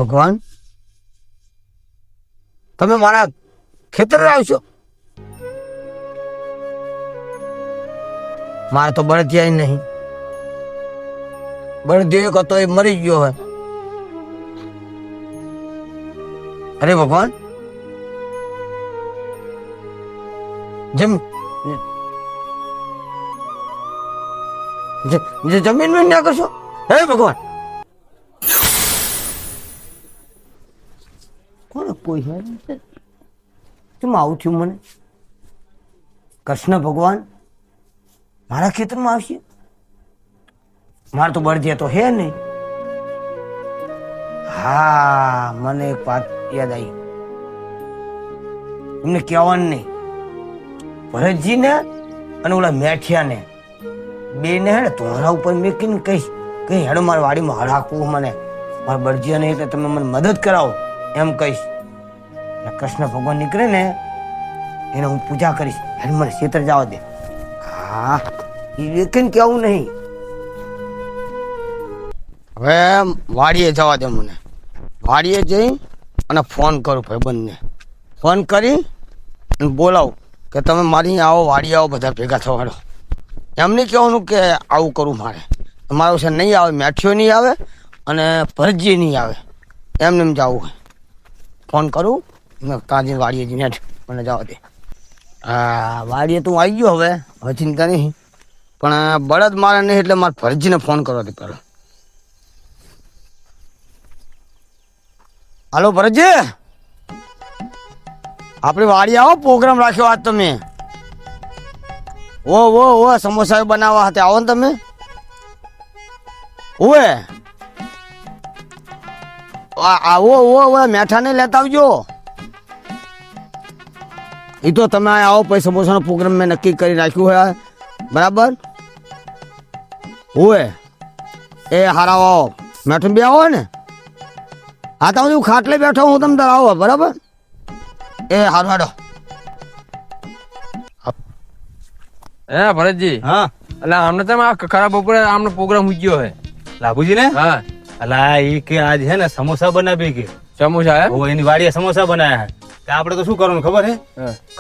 ભગવાન, તમે મારા ખેતર આવશો? મારે તો બળદિયા નહીં, બળદિયો એક હતો એ મરી ગયો હોય. અરે ભગવાન, જેમ જમીન માં ના કરશો? હે ભગવાન, કોણ કોઈ કેમ આવું થયું મને? કૃષ્ણ ભગવાન મારા ખેતરમાં આવશે? મારે તો બળદિયા તો હે નહીં. હા, મને એક વાત યાદ આવી. એમને કહેવાનું નહીં, ભરતજી ને અને ઓલા મેઠિયા ને બે ને હે ને તોરા ઉપર મેકીને કહીશ કઈ હેડો મારી વાડીમાં હળાકવું મને, મારા બળદિયા ને એટલે તમે મને મદદ કરાવો એમ કહીશ. કૃષ્ણ ભગવાન નીકળે ને એને હું પૂજા કરીશ. હેડ મને ખેતર જવા દે. હા, એ કઈ કેવું નહીં. હવે વાડીએ જવા દે મને. વાડીએ જઈ અને ફોન કરું ભાઈબંધને. ફોન કરી અને બોલાવું કે તમે મારી આવો, વાડી આવો, બધા ભેગા થવાડો. એમ નહીં કહેવાનું કે આવું કરું મારે. તમારા વિશે નહીં આવે, મેઠિયો નહીં આવે અને ભરતજી નહીં આવે, એમને એમ જવું હોય. ફોન કરું ને કાંજી વાડીએ જઈને મને જવા દે. હા, વાડીએ તો હું આવી ગયો. હવે ચિંતા નહીં, પણ બળદ મારે નહીં એટલે મારે ભરતજીને ફોન કરવા દે પહેલાં. હાલો ભરતજી, આપણે વાડી આવો, પ્રોગ્રામ રાખ્યો આજ તમે. ઓ સમોસા બનાવવા હતા, આવો ને તમે. ઓએ આવો મેઠા ને લેતા આવજો. એ તો તમે આવો પછી સમોસાનો પ્રોગ્રામ મેં નક્કી કરી રાખ્યું હોય, બરાબર? ઓએ એ હારા આવો, મેઠું બે આવો ને. હા, તો હું ખાટલે બેઠો હું, તમે તાર આવો, બરાબર? એ હારું હાડો. હે ભરતજી? હા, એટલે આમને તમે ખરાબ બપોરે આમનો પ્રોગ્રામ ઉજ્યો હે લાભુજી ને. હા, અલા ઈ કે આજ હે ને સમોસા બનાવી કે સમોસા હે? ઓ એની વાડીએ સમોસા બનાયા હે. કે આપણે તો શું કરવાનું ખબર હે?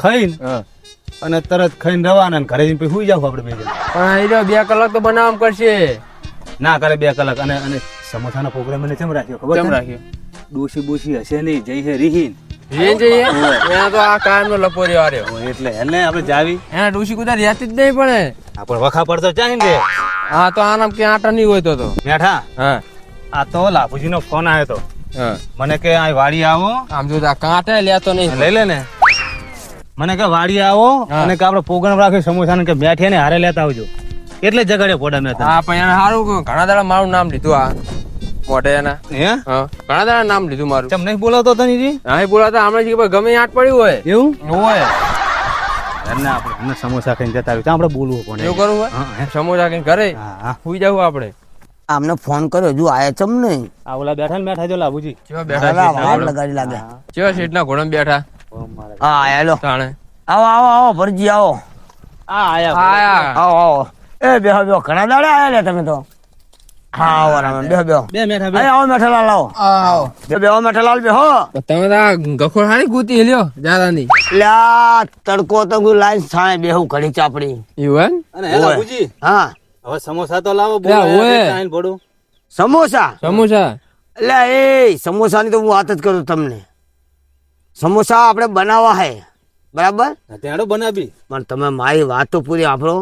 ખાઈને અને તરત ખાઈને રવાના, ઘરે જઈને પછી સુઈ જાવ આપણે બે જણ. પણ એ 2 કલાક તો બનાવવા કરશે. ના કરે 2 કલાક. અને સમોસાનો પ્રોગ્રામ એને કેમ રાખ્યો ખબર? કેમ રાખ્યો? ડોસી બોસી હશે નહીં, જઈ હે રીહીન જઈએ ત્યાં તો આ કાયમ નો લપોરી વાર્યો એટલે એને આપણે જાવી એના ડોસી કુદા રહેતી જ નહીં. પણ આપણે વખા પડતો ચાહે ને. હા, તો આનામ કે આટા નહીં હોય તો મેઠા. હા, આ તો લાભુજી નો ફોન આવ્યો તો. હા, મને કે આ વાડી આવો. આમ જો કાંટા લેતો નહીં. લઈ લે ને. મને કે વાડી આવો અને કે આપણે પ્રોગ્રામ રાખ્યો સમોસા કે મેઠિયા ને હારે લેતા આવજો. એટલે જગાડે પોડા મેં. હા, પણ એને સારું ઘણા દાડા મારું નામ લીધું. આ મોઢે એના હે ઘણા દાડા નામ લીધું મારું. કેમ નહીં બોલાવતો તને? હા, બોલાતા હમણાં ગમે આટ પડ્યું હોય એવું હોય. આપણે સમોસા ખાઈને જતા આવ્યું આપણે બોલવું પણ એવું કરવું હોય. સમોસા કઈ ઘરે સુઈ જવું આપણે. આમને ફોન કર્યો, હજુ આયા ચમ નહીં. આ ઓલા બેઠા ને બેઠા જો લાભુજી. કેવા બેઠા વાર લગાડી લાગે. કેવા સીટના ઘોડામાં બેઠા. હા, હેલો. તાણે આવો ભરજી આવો. આયા આવો. એ બેહો ઘણા દાડા આયા લે તમે તો. હા, આવો રામ. બેહો બે મેઠા બે. આવો મેઠાલાલ આવો. આવો બેહો મેઠાલાલ બેહો. તમે તો ગખોડ હારી ગૂતી લ્યો જાદાની. લ્યા તડકો તો ગુ લાઈન છાણે બેહું ઘડી ચાપડી. એવું અને હે લાભુજી. હા, હવે સમોસા તો લાવો. સમોસા એટલે એ સમોસાની તો હું વાત જ કરું તમને. સમોસા આપણે બનાવવા હે, બરાબર? ત્યાં બનાવી. પણ તમે મારી વાત તો પૂરી આપણો.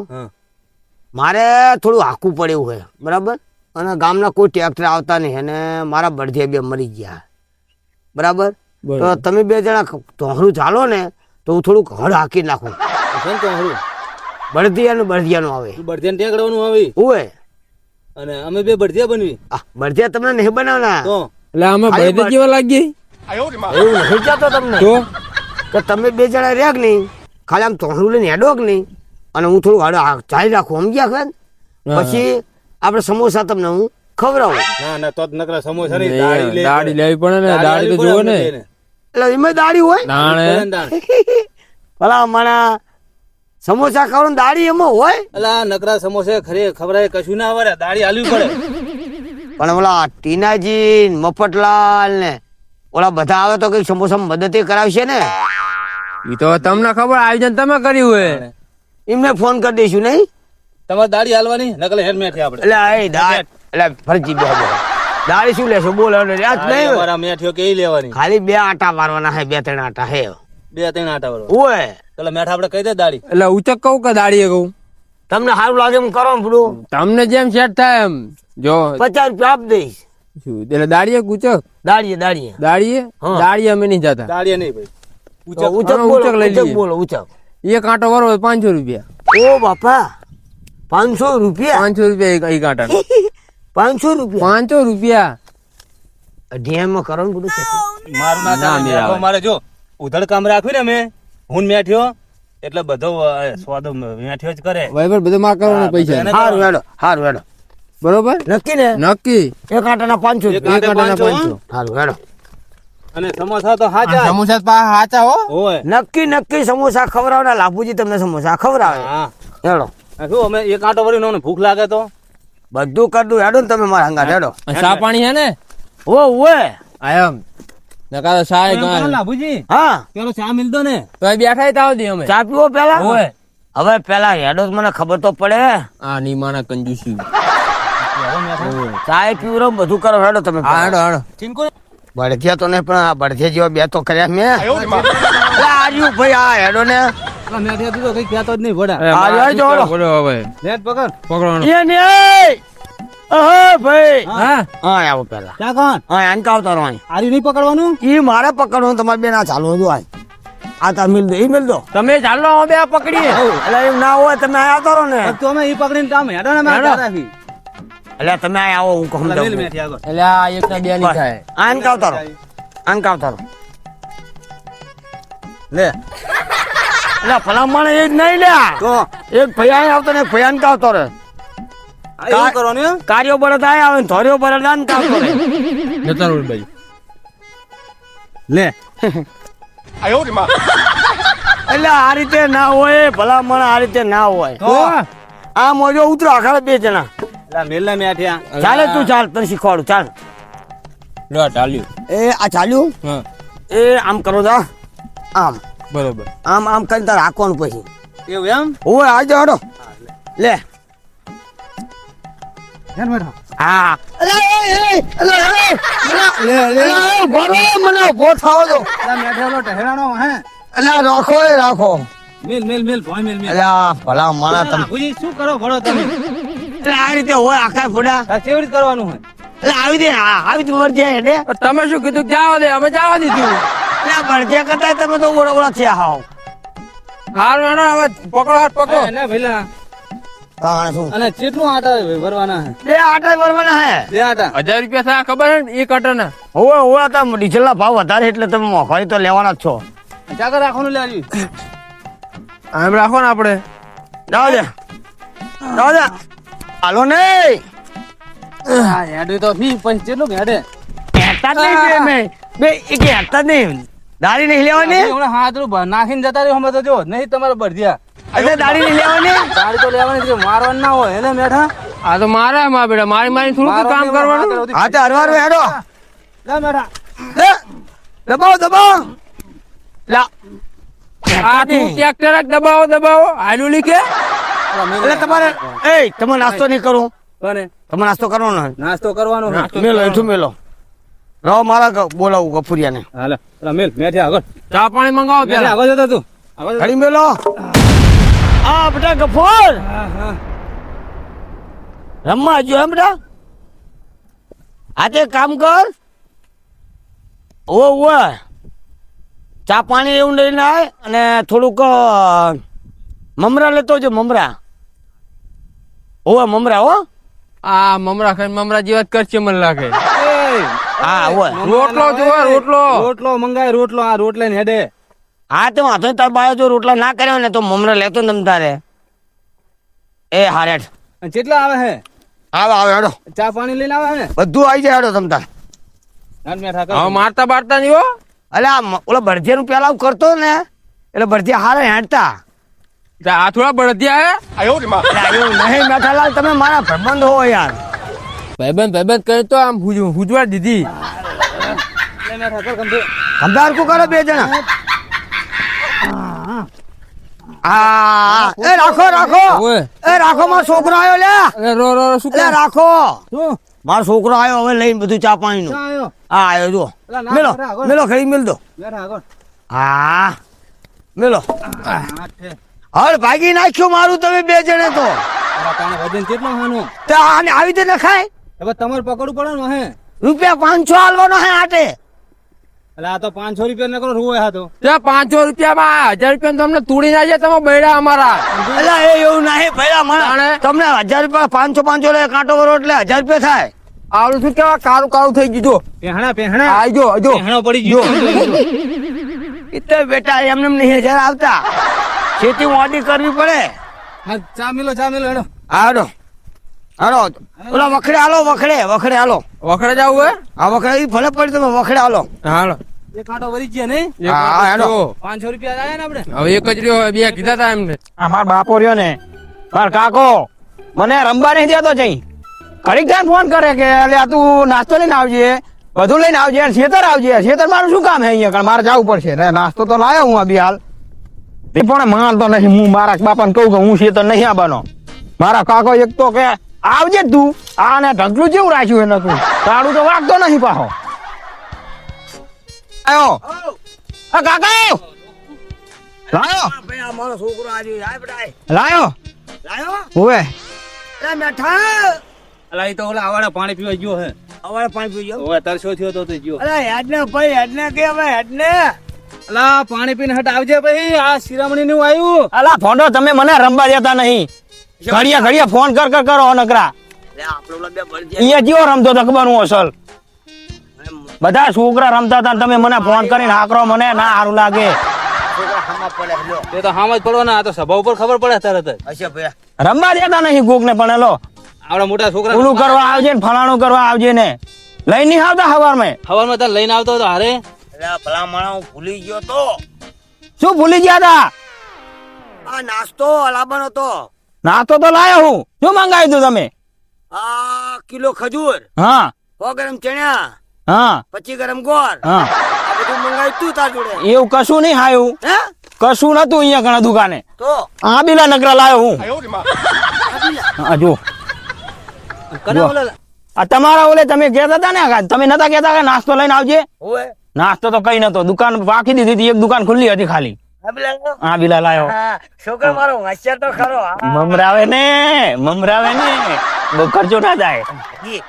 મારે થોડું હાકું પડ્યું હોય, બરાબર? અને ગામના કોઈ ટ્રેક્ટર આવતા નહીં અને મારા બળદિયા 2 મરી ગયા, બરાબર? તો તમે 2 જણા તોહરું ચાલો ને તો હું થોડુંક હળ હાકી નાખું. બળદિયાનું આવે. બળદિયાને ટેકડવાનું આવે. ઓય અને અમે 2 બળદિયા બનવી. બળદિયા તમને નહીં બનાવના. તો એટલે અમે બળદિયા જેવા લાગી. એવું નહીં જતો તમને કે તમે 2 જણા રહ્યા કે નહીં, ખાલી આમ તોહરું લઈને હેડો કે નહીં, અને હું થોડું હળ ચાલી રાખું, સમજ્યા ખર? પછી આપણે સમોસા તમને હું ખવડાવું. ના તો નકરા સમોસા નહીં, દાડી લેવી પડે ને. દાડી તો જોવો ને. એટલે એમાં દાડી હોય. ભલા મને સમોસા ખાવાનું દાડી એમાં હોય. અલા નકરા સમોસા ખરે ખવડાય કશું ના આવડે, દાડી આલવી પડે. પણ ઓલા ટીનાજી ને મફતલાલ ને ઓલા બધા આવે તો કઈ સમોસા મદદ કરાવશે ને. ઈ તો તમને ખબર આયોજન તમે કર્યું હોય. એમને ફોન કરી દઈશું નહીં. તમારે દાઢી હાલવાની નકલે હેલ્મેટ આપણે એટલે એ દાળ એટલે ફરજી બે દાળી શું લેશો બોલ આજ નહીં અમારા મેઠિયો કે લેવાની ખાલી 2 આટા મારવાના હે 2-3 આટા હે 2-3 આટા વાળો ઓય એટલે મેઠ આપણે કહી દે દાઢી એટલે ઉચક કહું કે દાડીએ કહું? તમને સારું લાગે એમ કરો ને પૂરું. તમને જેમ સેટ થાય એમ. જો 50 રૂપિયા આપ દઈશ. શું એટલે દાડીએ ઉચક? દાળીએ દાળીએ દાડીએ હા. દાડીએ અમે નહીં જતા. દાઢીએ નહીં ભાઈ ઉચક અમે બોલો ઉચક લઈ ઉચક લઈએ. બોલો ઉચક. એક આંટો વરો 500 રૂપિયા. ઓ બાપા 500 રૂપિયા 500 રૂપિયા એક આંટા. 500 રૂપિયા 500 રૂપિયા. DM માં કરો ને બધું setting. મારું ના ના, ચાલે. મેળ આવે. મારે જો ઉધડ કામ રાખ્યું ને મેં હું મેઠ્યો એટલે બધો સ્વાદ મેઠ્યો જ કરે બરાબર બધું માં કરવાના પૈસા. એને હારું હેડો હારું હેડો બરોબર નક્કી ને નક્કી. એક આટાના 500 એક રૂપિયા. આંટે આંટાના 500. હારું હેડો અને સમોસા તો હાચા સમોસા હાચા હો. હોય નક્કી નક્કી સમોસા ખવડાવના લાભુજી તમને સમોસા ખવડાવે હા હેડો આ શું અમે એક આંટો ભરીને અમને ભૂખ લાગે તો બધું કરી દઉં હેડો ને તમે મારા હંગાત હેડો ચા પાણી હે ને ઓ ઓય આયમ નકા તો સાય ગાય. લાભુજી હા પેલો ચા મિલ દો ને તો બેઠા તાવ દી અમે. ચા પીવો પેલા ઓય. હવે પેલા હેડો તો મને ખબર તો પડે આ નીમાના કંજૂસી. ચા પીવરો બધું કરો હેડો તમે હા હેડો હેડો. ચિંકો બળથિયા તો નહીં પણ આ બળથિયા જેવા 2 તો કર્યા મેં આજુ ભાઈ આ હેડો ને મેઠિયા તું તો કઈ કહેતો જ નહીં ભડા આ યાર જોડો. બોલો હવે લેટ પકડ પકડવાનો. એ ને ઓહો ભાઈ હા હા આવો પેલા ચા કોણ હા આન કાવ તારો અહીં આરી નહીં પકડવાનું ઈ મારે પકડવાનું તમારે બેન આ ચાલુ હતું આ તા મિલ દો ઈ મિલ દો તમે ચાલો અમે બે આ પકડીએ. એટલે એમ ના હોય તમે આયા તારો ને તો અમે ઈ પકડીને કામ હેડો ને હેડો. રાખી એટલે તમે આયા આવો હું કહું મેલ દઉં મેઠિયા આગળ એટલે આ એક ના બે ની થાય. આન કાવ તારો આન કાવ તારો લે એટલે ભલા મને એ જ નહીં લે તો એક ભૈયા આવતો ને ભૈયાન કાવ તારે આ એવું કરવાનું હે? કાર્યો બળદ આયા આવે ને ધોર્યો બળદ આન કાવ તારે જતા રહો ભાઈ. લે એટલે આ રીતે ના હોય ભલા મને આ રીતે ના હોય તો આ મોજો ઉતરો આખા 2 જણા લા મેલ ના મેઠિયા ચાલે તું ચાલ તને શીખવાડું ચાલ લો ટાલ્યું. એ આ ચાલ્યું હા એ આમ કરો જા આમ બરોબર. આમ આમ કરીને તારે હાંકવાનું પછી એવું એમ ઓય આ જાડો લે હેડ બેઠા હા મને ઉભો થાવ દો લા મેઠિયાનો ટહેરાનો હે એટલે રાખો એ રાખો મેલ મેલ મેલ ભોય મેલ મેલ એટલે ભલા માણા તમે બાપુજી શું કરો ભણો તમે એટલે આ રીતે હોય આખા ફોડા આ કેવી રીતે કરવાનું હોય એટલે આવી દે આવી રીતે મરજે હેડે તમે શું કીધું જવા દે અમે જવા દીધું. એટલે ભરજે કરતા તમે તો ઓળા ઓળા થયા હાવ હારું હેડો હવે પકડો હાથ પકડો. ના ભઈલા તાણે શું અને કેટલું આટા ભરવાના હે 2 આટા ભરવાના હે 2 આટા 1000 રૂપિયા થાય ખબર હે ને એક આટાના. હોવે હોવે તો ડીઝલ ના ભાવ વધારે એટલે તમે મોંઘવારી તો લેવાના જ છો ચાકર રાખવાનું લે આવી આમ રાખો ને આપણે. જાઓ દે હાલો નહીં હા હેડ તો ફી પછી કેટલું હેડે હેતા જ નહીં બે એક હેતા જ નહીં દાઢી નહીં લેવાની હમણાં હાથરું નાખીને જતા રહ્યો અમે તો જો નહીં તમારે બળદિયા એટલે દાઢી નહીં લેવાની ગાડી તો લેવાની છે મારવાનું ના હોય એને મેઠા આ તો મારે માં બેટા મારી થોડું કામ કરવાનું. હા તો હરવાનું હેડો લે મેઠા લે, દબાવો લા આ તું ટ્રેક્ટર જ દબાવો આલુ લીકે. એટલે તમારે તમે નાસ્તો નહીં કરું કોને તમે નાસ્તો કરવાનો હે? નાસ્તો કરવાનો હે. મેલો એઠું મેલો રહો મારા બોલાવું ગફુરિયાને હાલે પેલા મેલ મેઠે આગળ ચા પાણી મંગાવો મેઠે પેલા. આગળ જતો તું આગળ જતો. ઘડી મેલો આ બેટા ગફુર હા હા રમવા જો એમ બેટા આ તે કામ કર ઓ ચા પાણી એવું લઈને આય અને થોડુંક મમરા લેતો જો મમરા મમરા હો આ મમરા ખાઈને મમરા જેવા જ કરશે મને લાગે. હા હોય રોટલો જોવે રોટલો. રોટલો મંગાય રોટલો આ રોટલે ને હેડે હા તો વાંધો નહીં તાર બાયો જો રોટલા ના કર્યો ને તો મમરા લેતો ને તમ તારે એ હારેટ અને કેટલા આવે હે આવે હેડો ચા પાણી લઈને આવે હે ને બધું આવી જાય હેડો તમ તાર નાન મેઠા હવે કર મારતા બારતા નહીં હો. અલે આ ઓલા ભરજિયા નું પેલા કરતો ને એટલે ભરજિયા હારે હેડતા આ થોડા બળદિયા હે. એટલે એવું નહીં મેઠાલાલ તમે મારા પ્રબંધ હો યાર ભાઈબંધ કરી તો આમ હુજવા દીધી. ખંભાર કો કરે બે જણા. હા એ રાખો ઓય. એ રાખો મારો છોકરો આવ્યો લે. અરે રો શું એટલે રાખો મારો છોકરો આવ્યો હવે લઈને બધું ચા પાણી નું. હા આવ્યો જો મેલો ખરી મેલ દો. હા મેલો હવે ભાગી નાખ્યો મારું તમે બે જણે તો. વજન કેટલો હાનો તે આને આવી રીતે નખાય. હવે તમારે પકડવું પડે ને હે રૂપિયા 500 હાલવાનો હે આટે. એટલે આ તો 500 રૂપિયા ન કરો રૂવે હા તો ત્યાં 500 રૂપિયામાં 1000 રૂપિયા તમને તોડી નાખે તમે બૈડા અમારા. એટલે એ એવું નહીં ભૈયા મને તમને 1000 રૂપિયા 500 લે કાંટો કરો એટલે 1000 રૂપિયા થાય. આવડું શું કેવા કાળું થઈ ગયું. પહેણા આજો પહેણો પડી ગયો એટલે બેટા એમને નહીં 1000 આવતા. ખેતી મોડી કરવી પડે. હા ચા મિલો હેડો હાલો ઓલા વખડે હાલો વખડે હાલો. વખડે જવું હે. આ વખડે ઈ ભલે પડી તમે વખડે હાલો. હાલો એ કાંટો વરી ગયા નહીં હા હેડો 500 રૂપિયા આયા ને આપણે હવે એક જ રહ્યો બે કીધા તા એમને. અમાર બાપો રહ્યો ને માર કાકો મને રમવા નહીં દેતો જઈ ઘડીક time ફોન કરે કે અલ્યા તું નાસ્તો લઈને આવજે બધું લઈને આવજે ખેતર આવજે ખેતર મારું શું કામ હે અહીંયા કારણ મારે જવું પડશે ને નાસ્તો તો લાયો હું અભી હાલ તે પણ માનતો નહીં હું મારા બાપાને કહું કે હું ખેતર નહીં આવવાનો મારા કાકો એક તો કે આવજે જ તું આ ને ઢગલું જેવું રાખ્યું એને તું તાળું તો વાગતો નહીં પાછો આયો આ કાકા લાયો મારો છોકરો આજે આય બેટા લાયો લાયો ઓવે એ મેઠા અલા ઈ તો ઓલા આવાડા પાણી પીવા ગયો હે હવે પાણી પી ગયો. ઓય તરસો થયો તો ગયો અરે હેડને ભાઈ હેડને કે હવે હેડને. અલા પાણી પીને હટ આવજે ભાઈ આ શિરામણી નું આવ્યું અલા ફોટો તમે મને રમવા દેતા નહીં ઘડિયા ફોન કરો નકરા લે આપણે ઓલા બે બળી જાય. અહીંયા જેવો રમતો તો ખબર હું અસલ બધા છોકરા રમતા હતા ને તમે મને ફોન કરીને હાકરો મને ના સારું લાગે છોકરા હામા પડે લ્યો. એ તો હામ જ પડવાના આ તો સભા ઉપર ખબર પડે તરત જ હશે ભૈયા. રમવા દેતા નહીં કોક ને પણ એલો આપડા મોટા છોકરા ઓલું કરવા આવજે ને ફલાણું કરવા આવજે ને લઈ નહીં આવતા હવાર માં હવારમાં તને લઈને આવતો હતો હારે અરે ભલા માણા હું ભૂલી ગયો તો. શું ભૂલી ગયા તા આ નાસ્તો લાવવાનો તો. નાસ્તો તો લાયો હું શું મંગાવ્યું તું તમે આ કિલો ખજૂર, હા 100 ગ્રામ ચણા, હા 25 ગ્રામ ગોળ, હા આ બધું મંગાવ્યું તું તાર જોડે. એવું કશું નહીં હાયું હે કશું નતું અહીંયા ઘણા દુકાને તો આ બીલા નકરા લાયો હું હા જો કના ઓલા આ તમારા ઓલે તમે કહેતા હતા ને તમે નતા કહેતા કે નાસ્તો લઈને આવજે ઓએ નાસ્તો તો કઈ નતો દુકાન પાકી દીધી હતી એક દુકાન ખુલ્લી હતી ખાલી અબલા હા બીલા લાયો હા છોકરો મારો હોશિયાર તો ખરો. હા. મમરાવે ને બહુ ખર્ચો ના જાય ઈ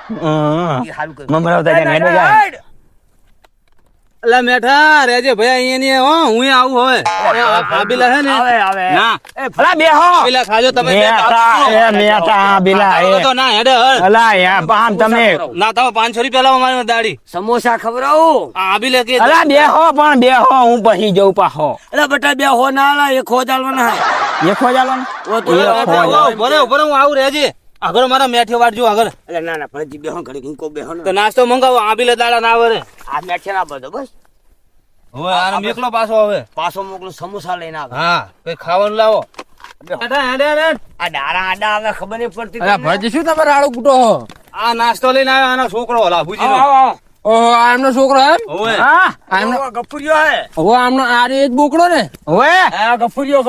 હારું કર્યું. મમરાવતા જાય ને હેડો જાય અલા મેઠા રેજે ભાઈ અહીંયા ની હો હું આવું હવે આબીલા હે ને આવે ના એ ફલા બેહો આબીલા ખાજો તમે બે મેતા બીલા તો ના હેડે હળ અલા યા પામ તમે ના તમે 500 રૂપિયા લાવો મારી દાડી સમોસા ખવડાવું. આબીલે કે અલા બેહો પણ બેહો હું પછી જઉં પાહો અરે બેટા બે હો ના લા એક હો ચાલવાના હે. એખો જાલો ઓ તો બરે હું આવું રેજે આગળ મારા મેઠે વાટજો આગળ અરે ના ના ફરજી બેહો ઘડી ઇંકો બેહો તો નાસ્તો મંગાવો આબીલે દાડા ના આવે આ મેઠે ના બધો બસ હવે આ મેકલો પાછો હવે પાછો મોકલો સમોસા લઈને આવે. હા કઈ ખાવાનું લાવો હેડે આ ડારા આડા આવે ખબર નહીં પડતી અલા તમને. ભરજી શું તમે રાડું કૂટો હો? આ નાસ્તો લઈને આવ્યો આનો છોકરો ઓલા ભુજી આવો, આવો. ઓહો આ એમનો છોકરો એમ ઓય હા આ એમનો આવો, ગફુરિયો હે. ઓહો આમનો આરે એ જ બોકડો ને ઓએ આ ગફુરિયો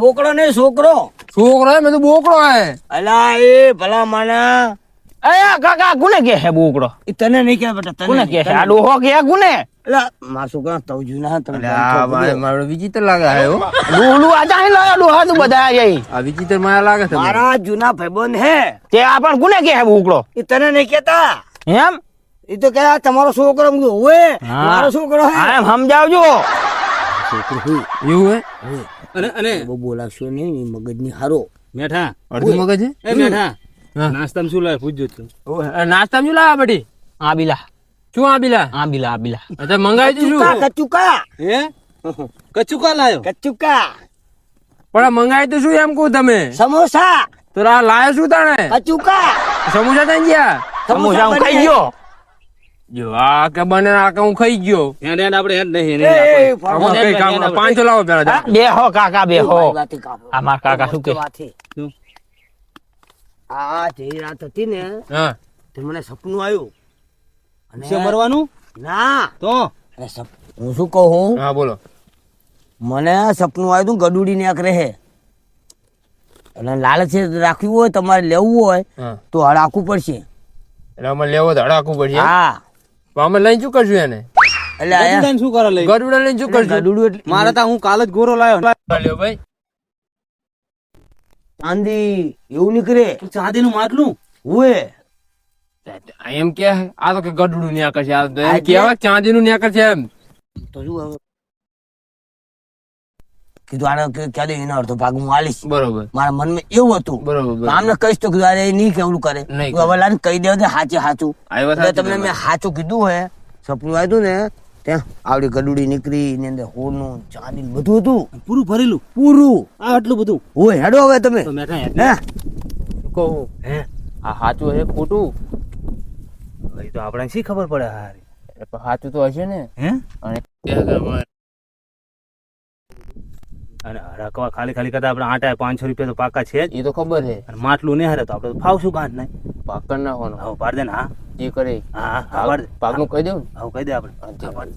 બોકડો નહીં છોકરો. છોકરો હે મેં તો બોકડો હે. અલા એ ભલા માના અયા કાકા ગુને કે હે બોકડો એ તને નહીં કે બેટા તને ગુને નહીં, કે તને હે આ ડોહો કે ગુને અલા મારા છોકરા તવ જૂના તમે આ મારો વિચિત્ર લાગે હે હો. ડોલું આ ચાહી લાયો ડોહા તું બધા જઈ આ વિચિત્ર માયા લાગે છે મને. મારા જૂના ભાઈબંધ હે તે આ પણ ગુને કે હે બોકડો એ તને નહીં કેતા. એમ એ તો કે આ તમારો છોકરો એમ કીધું, ઓએ હા. મારો છોકરો હે. હા એમ સમજાવજો એવું હે અને બહુ બોલાવશો નહીં એ મગજની હારો. મેઠા અડધું મગજ હે? એ મેઠા હા. નાસ્તામાં શું લાવે પૂછજો તું નાસ્તા શું લાવ્યા બધી આ બીલા શું આ બીલા આ બીલા આ બીલા અચ્છા મંગાવી દીધું કચુકા હે કચુકા લાયો કચુકા પણ આ મંગાવી તો શું એમ કહું તમે સમોસા તો આ લાયો શું તાણે કચુકા સમોસા થઈ ગયા સમોસા હું ખાઈ ગયો જો આ કે બને આ કે હું ખાઈ ગયો હેડ હેડ આપણે હેડ નહીં એ, નહીં આમાં કઈ કામ ના. 500 લાવો પેલા જા. બેહો કાકા બેહો વાતી કાપો. આ મારા કાકા શું કે વાતી. શું? આ જે રાત હતી ને હા તે મને સપનું આવ્યું અને છે મરવાનું ના તો અરે હું શું કહું, હા બોલો. મને સપનું આવ્યું તું ગડુડી ને રહે અને લાલચ રાખવી હોય તમારે લેવું હોય હા તો હડાકવું પડશે. એટલે અમે લેવો તો હડાકવું પડશે. હા તો અમે લઈને શું કરશું એને? એટલે આયા ગડુડાને શું કરે લઈ ગરુડા લઈને શું કરશું? ગડુડું એટલે મારા તા હું કાલ જ ગોરો લાયો લ્યો ભાઈ. ચાંદી એવું નીકળે ચાંદીનું માટલું હોય. એમ કે આ તો કે ગઢડું ન્યા કરશે, આ તો એમ આ એટલે? કહેવાય ચાંદીનું ન્યા કરશે એમ. તો શું હવે કીધું આને ક્યાં દે એનો અડધો ભાગ હું આલીશ. બરોબર મારા મનમાં એવું હતું બરોબર તો આમને કહીશ તો કીધું અરે એ નહીં કેવલું કરે નહીં તું હવે લાને કહી દેવા દે સાચે સાચું. આ વાત એટલે સાચી તમને મેં તમારી. સાચું કીધું હે સપનું આવ્યું ને ત્યાં આવડી ગડુડી નીકળી એની અંદર હોનું ચાંદી ને બધું હતું પૂરું ભરેલું પૂરું. આ આટલું બધું હોય હેડો હવે તમે તો મેઠા હે શું કહું? હે આ સાચું હે ખોટું? એ તો આપણે શી ખબર પડે હારી એ પણ સાચું તો હશે ને. હે અને અને હરાકવા ખાલી ખાલી કરતા આપણે 800-500 રૂપિયા તો પાકા છે જ એ તો ખબર છે. અને માટલું નહીં હારે તો આપણે ફાવશું ગાંઠ નહીં પાકડ નાખવાનો હવે પાડ દે ને હા એ કરે. હા હા પાડ દે પાકનું કહી દઉં હવે કહી દે આપણે હા, હા, પાડ દે.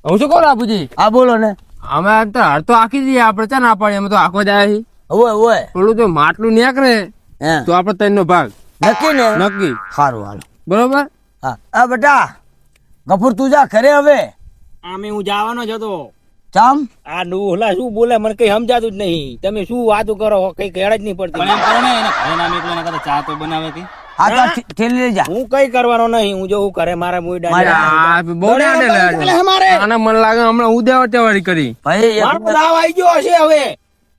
હું શું કહું બાપુજી? હા બોલો ને. અમે તો હાર તો આખી દઈએ આપણે, ચા ના પાડીએ? અમે તો આખો જ આવ્યા છીએ. હોય હોય પેલું તો માટલું નીકળે હે તો આપણે ત્રણનો ભાગ નક્કી ને નક્કી. સારું હાલો. બરોબર. હા હા બેટા ગફુર તું જા ઘરે હવે. આમે હું જવાનો જ હતો. ચામ આ ડોહલા શું બોલે મને કઈ સમજાતું જ નહીં. તમે શું વાતો કરો કઈ કેળ જ નહીં પડતી. પણ એમ કરો ને એને ઘરે ના મોકલો ને કાં તો ચા તો બનાવે કે હા તો થેલી લઈ જા. હું કઈ કરવાનો નહીં. હું જો હું કરે મારા મુઈ આ બહુ દાંડે લાગે. આને મને લાગે હમણાં ઉદ્યાવટેવાળી કરી. ભાઈ એક મારો દાવ આવી ગયો હશે હવે.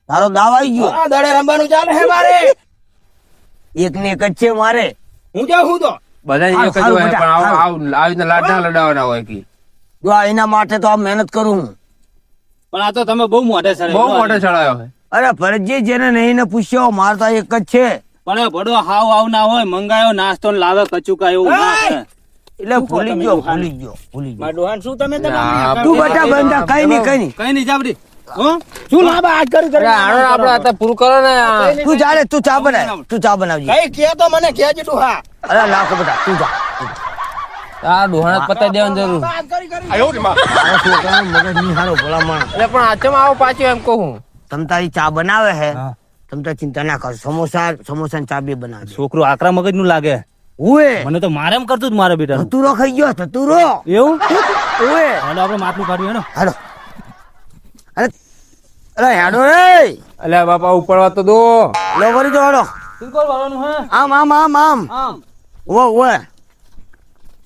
તારો દાવ આવી ગયો. આ દડે રમવાનું ચાલે હે મારે. એક ને એક જ છે મારે. હું જાઉં હું તો બધા એક જ સારું, હોય, બેટા, પણ સારું. આવી રીતના લાડના લડાવવાના હોય કે જો આ એના માટે તો આ મહેનત કરું હું. પણ આ તો તમે બહુ મોઢે સડે બહુ મોટો ચડાયો હોય. અરે ભરતજી જેને નહીં ને પૂછ્યો મારે તો એક જ છે પણ એ ભડો હાવ હાવ ના હોય મંગાયો નાસ્તો ને લાવે કચુકા એવું ના કરે. એટલે ભૂલી ગયો ભૂલી ગયો ભૂલી ગયો. મારા ડોહાને શું તમે ના, તું બેટા બંધા કઈ નહીં કઈ નહીં. કઈ નહીં જાબડી હો શું લાંબા આજ કરી અરે આનો આપણે અત્યારે પૂરું કરો ને આ. તું જા રે તું ચા બનાવ તું ચા બનાવજે. કઈ કે તો મને કેજે ડોહા. અરે લાખો બેટા તું જા. આ ડોહાને પતાઈ દેવાની જરૂર. આજ કરી મારા છોકરાનો મગજ નહીં હારો ભલા માણસ. એટલે પણ આચમ આવો પાછું એમ કહું. તમ તારી ચા બનાવે હે તમ તાર ચિંતા ના કર. સમોસા ને ચા બે બનાવજે. છોકરો આકરા મગજ નું લાગે ઉએ મને તો મારે એમ કરતું જ મારા બેટા ધતુરો ખાઈ ગયો ધતુરો. એવું ઉએ હાલો આપણે માટલું કાઢ્યું હેનો હાલો. અરે અરે હેડો રે અલ્યા બાપા ઉપડવા તો દો. લો કરી દો હાલો. શું કરવાનું હે આમ આમ આમ આમ આમ ઓએ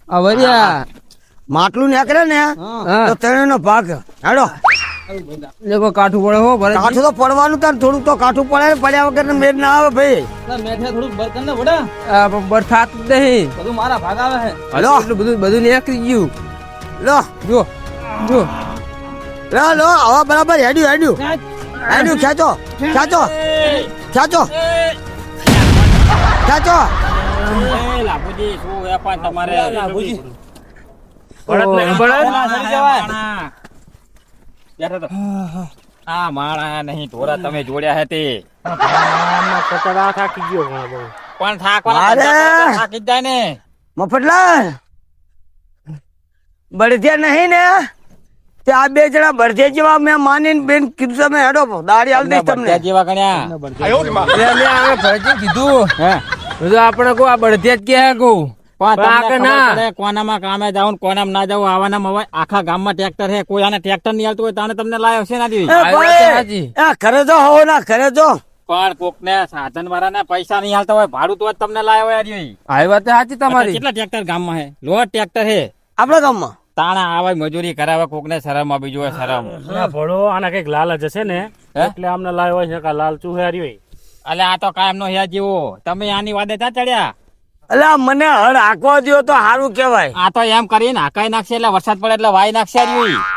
આ વરિયા માટલું નીકળે ને હા તો તેનો ભાગ હેડો. લેકો કાઠું પડે હો ભરતજી. કાઠું તો પડવાનું તાર થોડુંક તો કાઠું પડે ને, પડ્યા વગર મેળ ના આવે ભાઈ. મેઠે થોડુંક બરકન ને વડા આ પણ બરસાત જ નહીં. બધું મારા ભાગ આવે હે હલો. એટલું બધું નીકળી ગયું. લો જો જો લો લો હવે બરાબર હેડ્યું હેડ્યું હેડ્યું ખેંચો ખેંચો ખેંચો ખેંચો. એ લાભુજી શું વેપાર તમારે લાભુજી બળદ ને બળદ સડી જવાય બેઠો તો આ માણા નહીં ઢોરા તમે જોડ્યા હે તે કચડા થાકી ગયો પણ થાકવાના અરે! થાકી જ જાય ને મફતલાલ બળદિયા નહીં ને તે આ બે જણા બળદિયા જેવા મેં માનીને બેન કીધું તમે હેડો દાડી આલ દઈશ તમને. બધા જેવા ગણ્યા એટલે મેં આ ભરતજી કીધું હે બધું આપણે કહું આ બળદિયા જ કે કહું પણ પણ આ તમને કે ખબર ના. પડે કોનામાં કામે જાવ ને કોનામાં ના જાવ આવાનામાં હોય આખા ગામમાં ટ્રેક્ટર હે કોઈ આને ટ્રેક્ટર નહીં આવતું હોય તાને તમને લાયો છે ના દેવી એ આ વાત ભાઈ સાચી. એ ઘરે જો હો ના ઘરે જો પણ કોક ને સાધન વાળાને પૈસા નહીં હાલતા હોય ભાડું તો જ તમને લાયો હોય યાર આ વાત સાચી તમારી. કેટલા ટ્રેક્ટર ગામમાં હે લોટ ટ્રેક્ટર હે આપણા ગામમાં તાણા આવે મજૂરી કરાવે કોક ને શરમ માં બીજું હોય શરમ ભડો આના કઈક લાલચ હશે ને એટલે આમને લાવ્યો છે કે લાલ ચુહારી હોય એટલે આ તો કાયમ નો હેયા જેવો તમે આની વાદે ચા ચડ્યા અલા મને હળ હાંકવા દ્યો તો સારું કેવાય. આ તો એમ કરીને હાકાઈ નાખશે એટલે વરસાદ પડે એટલે વાઈ નાખશે યાર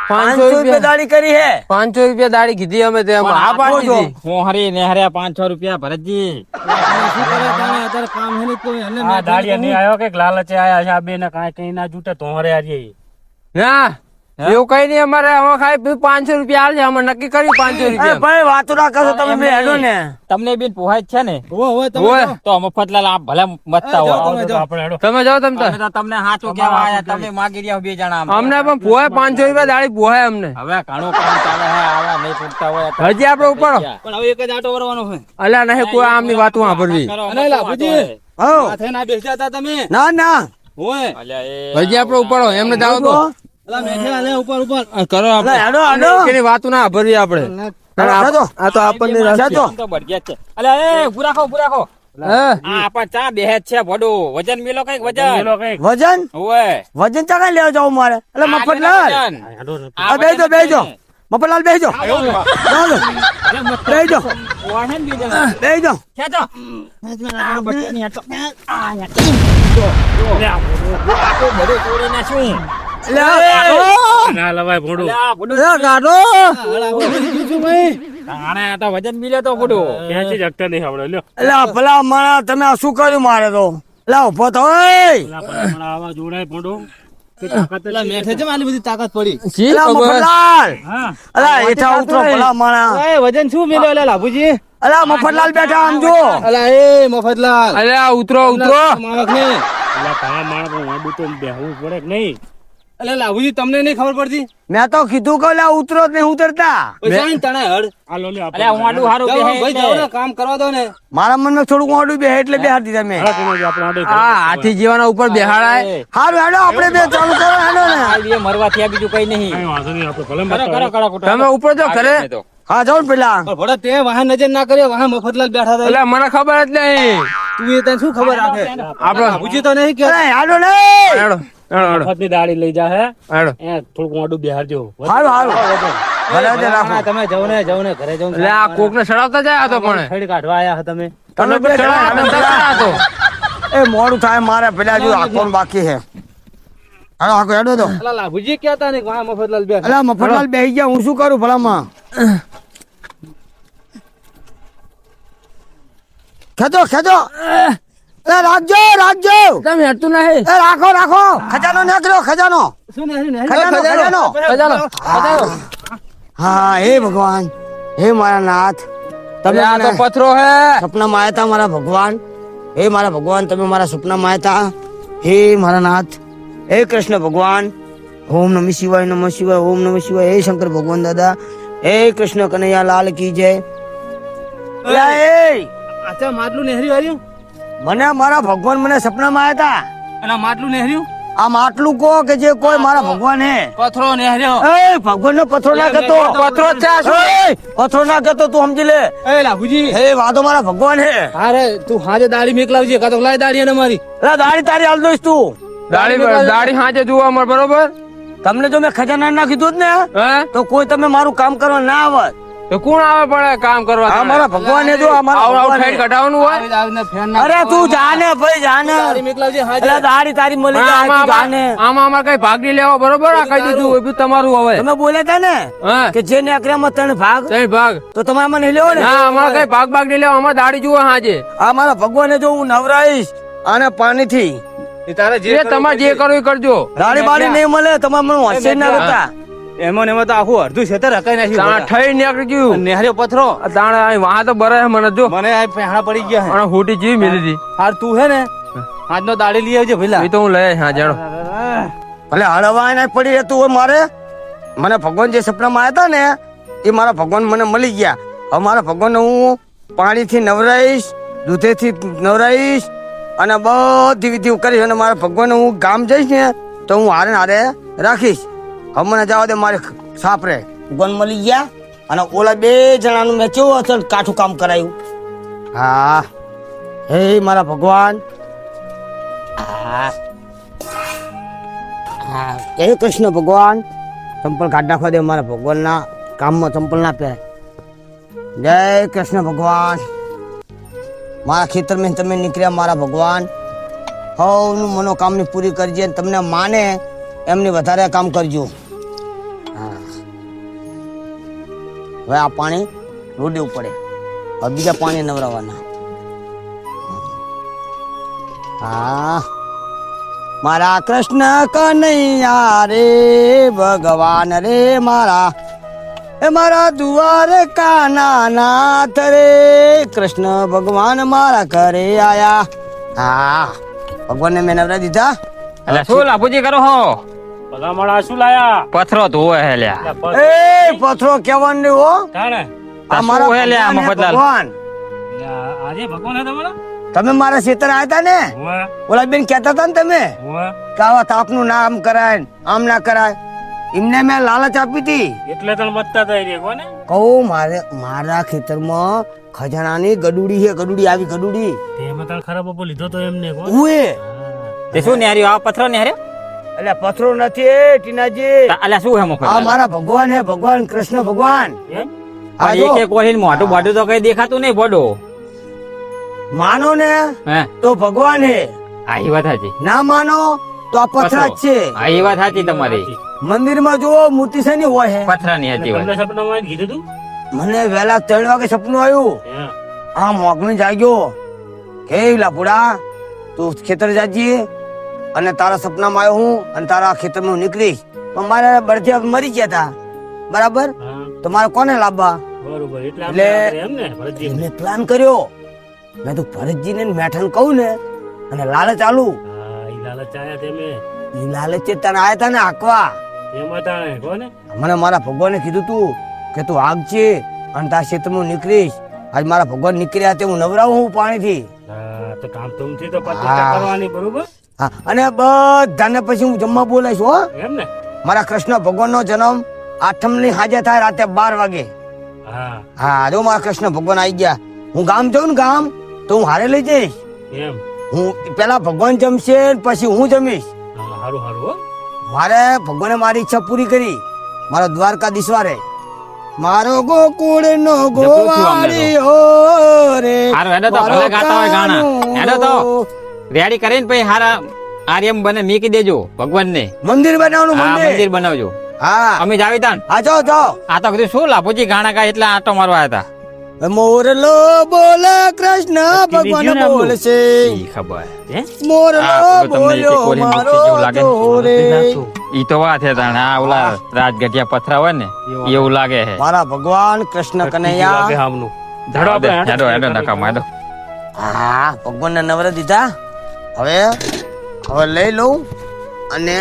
500 રૂપિયા દાડી કરી હે. 500 રૂપિયા દાડી કીધી અમે તે એમાં. આ પાડી દીધી. હું હરી નેહરે 500 રૂપિયા ભરતજી આ દાડિયા નહીં આવ્યો કે લાલચે આયા છે આ બે ને કાંઈ કઈ ના જૂટે તો હરે હારી ના એવું કઈ નહીં અમારે હવે ખાલી 500 રૂપિયા આલજે અમે નક્કી કર્યું 500 એ રૂપિયા ભાઈ વાતો ના કરો તમે બે હેડો ને તમને બેન પોહાય જ છે ને ઓય, તો મફતલાલ આપ ભલે મતતા હો તમે જાઓ તમે તાર. અમે તો તમને સાચું કહેવા આયા તમે માગી રહ્યા બે જણા આમ. અમને પણ પોહે 500 રૂપિયા દાડી પોહે અમને હવે ઘણું કામ ચાલે હે આવા નહીં પૂછતા હોય હજી આપણે ઉપાડો પણ હવે એક જ આટો વરવાનો છે અલ્યા નહીં કોઈ આમની વાતો સાંભળવી અને લાભુજી હો માથે ના બેસી જતા તમે ના ના ઓય અલ્યા એ હજી આપણે ઉપાડો એમને જાવ તો અલા મેઠે આલે ઉપર ઉપર કરો અલા, આપણે હેડો હેડો એની વાતો ના સાંભળવી આપણે હેડો. આ તો આપણને હેડો. તો બઢિયા જ છે અલ્યા એ પૂરા ખો હે આ આપણ ચા બેહે જ છે ભડો વજન મેલો કઈક વજન વજન ઓય વજન ચાકા લેવા જાવ મારે એટલે મફતલાલ આ બેજો મફતલાલ બેજો બેજો બેજો ના લવાય ભોડું વજન મિલે તો બધું ક્યાંથી જગતા નહીં આપણે લ્યો એટલે ભલા મારા તમે આ શું કર્યું મારે તો લા ઉભો તો આવા જોડાય ભોડું મેઠે છે આલી બધી તાકાત પડી એલા મફતલાલ અલા હેઠા ઉતરો ભલા મારા વજન શું મિલ્યો અલ્યા લાભુજી અલા મફતલાલ બેઠા આમ જો અલા એ મફતલાલ અલ્યા ઉતરો માણસ ને અલ્યા લાભુજી તમને નહીં ખબર પડતી મેં તો કીધું કે લા ઉતરો જ નહીં ઉતરતા તને હડ અલ્યા હું આડું હારું ભાઈ જાઓ ને કામ કરવા દો ને મારા મનમાં થોડુંક મોડું બે એટલે બેહાડી તમે આ હાથી જીવાના ઉપર બેહાડાય હારું હેડો આપણે બે ચાલુ કરો હેડો ને આ બે મરવા થયા બીજું કઈ નહીં કરો તમે ઉપર જો ઘરે હા જાઓ ને પેલા ભડો તે વાહન નજર ના કર્યો વાહન મફતલાલ બેઠા હતા એટલે મને ખબર જ નહીં તું એ તને શું ખબર રાખે આપડે લાભુજી તો નહીં કે અરે હેડો ને હેડો હેડો હેડો દાડી લઈ જા હે હેડો થોડુંક મોઢું બિહારજો હારું હારું ભલે તે રાખો તમે જાઓ ને ઘરે જાઓ એટલે આ કોક ને સડાવતા જાય આ તો પણ ખેડ કાઢવા આયા તમે તમે પણ સડાવતા આ તો એ મોડું થાય મારે પેલા જો આખોન બાકી છે હાલો આખો હેડો તો અલા લાભુજી કહેતા ને વાહ મફતલાલ બેઠા અલા મફતલાલ બેહી ગયા હું શું કરું ભલામાં ખેંચો ખેંચો એ રાખજો તમે હેડતું નહીં એ રાખો ખજાનો નાખ્યો ખજાનો શું ને ખજાનો હા હે ભગવાન હે મારા નાથ તમે આ તો મને પથરો હે સપનામાં આયા તા મારા ભગવાન હે મારા ભગવાન તમે મારા સપનામાં આયા તા હે મારા નાથ હે કૃષ્ણ ભગવાન ઓમ નમઃ શિવાય ઓમ નમઃ શિવાય હે શંકર ભગવાન દાદા હે કૃષ્ણ કનૈયા લાલ કી જય એલા એ અચ્છા માટલું નહેર્યું હાર્યું મને મારા ભગવાન મને સપનામાં આયા તા અને આ માટલું નહેર્યું આ માટલું કહો કે જે કોઈ મારા ભગવાન હે પથરો નહેર્યો એ ભગવાન નો પથરો ના કરતો પથરો જ છે આ શું? પથરો ના કરતો તું સમજી લે એ લાભુજી હે વાતો મારા ભગવાન હે અરે તું હાજે દાડી મેકલાવજે કા તો લાય દાડી અને મારી અલા દાડી તારી હાલ દોઈશ તું દાડી હાજે જુઓ અમાર બરોબર તમને જો મેં ખજાના ના કીધું જ ને હે તો કોઈ તમે મારું કામ કરવા ના આવત તો કોણ આવે પડે કામ કરવા આ મારા ભગવાન હે જો આ મારા આવું ભગવાન ઠેઠ હે. કઢાવવાનું હોય આવીને ફેન અરે તું જાને ભાઈ જાને દાડી મેકલાવજે હાજે અલા દાડી તારી મળી પણ જાય તું જાને આમાં અમારે કઈ ભાગ નહીં લેવો બરોબર આ કહી દીધું એ બી તમારું હવે તમે બોલ્યા તા ને હા કે જે ને અકરામાં ત્રણ ભાગ ત્રણ ભાગ તો તમારે મને નહીં લેવો ને ના અમારે કઈ ભાગ નહીં લેવો અમારે દાડી જુઓ હાજે આ મારા ભગવાન જો હું નવરાઈશ અને પાણીથી તારે જે તમારે જે કરવું એ કરજો દાડી બાડી નહીં મળે તમારે મને હોશિયાર ના કરતા એમાં ને એમાં તો આખું અડધું ખેતર હકાઈ તાણ નાખ્યું ઠઈ નીકળી ગયું નહેર્યો પથરો તાણ વાહ તો બરે મને જો મને આ પહેણા પડી ગયા હે અને હોટી જીવી મેલી હતી હાર તું હે ને આજનો દાડી લઈ આવજે ભઈલા એ તો હું લઈ હા જાણો ભલે હળવા ના પડી રહેતું હોય મારે મને ભગવાન જે સપનામાં આવ્યા હતા ને એ મારા ભગવાન મને મળી ગયા હવે મારા ભગવાન હું પાણીથી નવરાઈશ દૂધેથી નવરાઈશ અને બધી વિધિ કરીશ અને મારા ભગવાન હું ગામ જઈશ ને તો હું હારે હારે રાખીશ હવે મને જવા દે મારે સાપ રે ભગવાન મળી ગયા અને ઓલા બે જણાનું મેં કેવું અસર કાઠું કામ કરાયું હા હે મારા ભગવાન હા હા હે કૃષ્ણ ભગવાન ચંપલ કાઢ નાખવા દે મારા ભગવાનના કામમાં ચંપલ ના પહેરાય જય કૃષ્ણ ભગવાન મારા ખેતરમાં તમે નીકળ્યા મારા ભગવાન હવનું મનોકામની પૂરી કરજે અને તમને માને એમની વધારે કામ કરજો હા હવે આ પાણી રોડવું પડે હવે બીજા પાણી નવરાવાના હા મારા કૃષ્ણ કનૈયા રે ભગવાન રે મારા એ મારા દ્વારકા નાથ રે કૃષ્ણ ભગવાન મારા ઘરે આયા. હા ભગવાનને મેં નવરા દીધા. એટલે શું લાભુજી કરો હો? ભલા માણા શું લાયા પથરો ધોવે હે લ્યા. એ પથરો કેવાનું નહીં હો. તાણે આ મારા શું હે લ્યા ભગવાન હે, મફતલાલ? ભગવાન. આજે ભગવાન હે તમારા તમે મારા ખેતર આવ્યા હતા ને, હોવે ઓલા બેન કહેતા હતા ને તમે હોવે કે આવા તાપનું ના આમ કરાય આમ ના કરાય, એમને મેં લાલચ આપી હતી. એટલે તને મતતા થઈ રે કોને કહું મારા ખેતરમાં ખજાનાની ગડુડી છે, ગડુડી આવી ગડુડી તેમાં તને ખરાબ બપો લીધો તો એમને કોણ ઉએ. તે શું નેર્યો આ પથરો નેર્યો? એટલે પથરો નથી એ ટીનાજી, અલ્યા શું હે આ મફતલાલ? મારા ભગવાન હે, ભગવાન કૃષ્ણ ભગવાન. એમ આ એક જો, એક કોહીન મોઢું બોઢું તો કઈ દેખાતું નહીં બોડો. માનો ને હે તો ભગવાન હે, આ એ વાત સાચી. ના માનો તો આ પથરા જ છે. આ એ વાત સાચી તમારી. મંદિરમાં જુઓ મૂર્તિ છે ને હોય હે. પથરાની સાચી વાત. તમને સપનામાં કીધું તું મને વહેલા 3 વાગે સપનું આવ્યું. હે આ મોગમી જાગ્યો કે લાપુડા તું ખેતર જાજી અને તારા સપનામાં આવ્યો હું અને તારા ખેતરમાં નીકળીશ, પણ મારા બળદિયા મરી ગયા હતા બરાબર, હા તો મારે કોને લાવવા? બરોબર એટલે એટલે- આપણે એમ ને ભરતજી મેં પ્લાન કર્યો. મેં તો ભરતજીને ને મેઠન કહું ને અને લાલચ આલુ. હા ઈ લાલચ આયા તેમે એ લાલચ તને આયા હતા ને હાંકવા. એમાં તાણે કોને મને મારા ભગવાને કીધું તું કે તું આગજે અને તારા ક્ષેત્રમાં નીકળીશ. આજ મારા ભગવાન નીકળ્યા તે હું નવરાવું હું પાણીથી. હા તો કામ તુમથી તો હા. પત્તા કરવાની બરોબર હા અને બધાને પછી હું જમવા બોલાઈશ હો. એમ ને મારા કૃષ્ણ ભગવાનનો જન્મ 8મની હાજર થાય રાતે 12 વાગે. હા હા જો મારા કૃષ્ણ ભગવાન આવી ગયા. હું ગામ જાઉં ને ગામ તો હું હારે લઈ જઈશ. એમ હું પેલા ભગવાન જમશે ને પછી હું જમીશ. હા હારું હારું હો મારે ભગવાને મારી ઈચ્છા પૂરી કરી. મારો દ્વારકાધીશ વારે મારો ગોકુળ નો ગોવાળિયો રે હારું, હેડો તો ભલે ગાતા હોય ગાણા. હેડો તો. રેડી કરીને પછી હારા આર્યમ બને મીકી દેજો ભગવાનને. મંદિર બનાવવાનું હા મંદિર મંદિર. બનાવજો. હા અમે જાવી તાન. હા જાઓ જાઓ. આ તો કીધું શું લાભુજી ગાણા ગાય એટલે આટો મારવા આવ્યા મોરલો બોલે કૃષ્ણ ભગવાન બોલશે. હતા. ઈ ખબર હે? મોરલો આ તો તમને એક બોલ્યો કોરી મારો મૂકી જેવું લાગે ને? જોરે. ઈ તો વાત છે તાણે. આ ઓલા રાજગઢિયા પથરા હોય ને એવું લાગે છે. મારા ભગવાન કૃષ્ણ લાગે કનૈયા. હામનું ધડો આપણે હેડો હેડો નકામ હેડો. હા ભગવાનને નવરા દીધા. હવે લઈ લઉં અને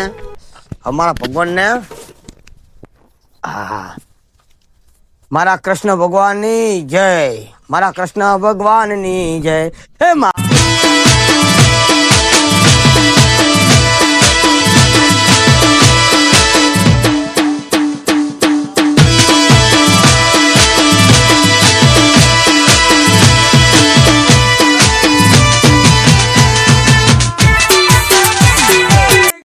અમારા ભગવાનને હા મારા કૃષ્ણ ભગવાનની જય, મારા કૃષ્ણ ભગવાનની જય. હે મા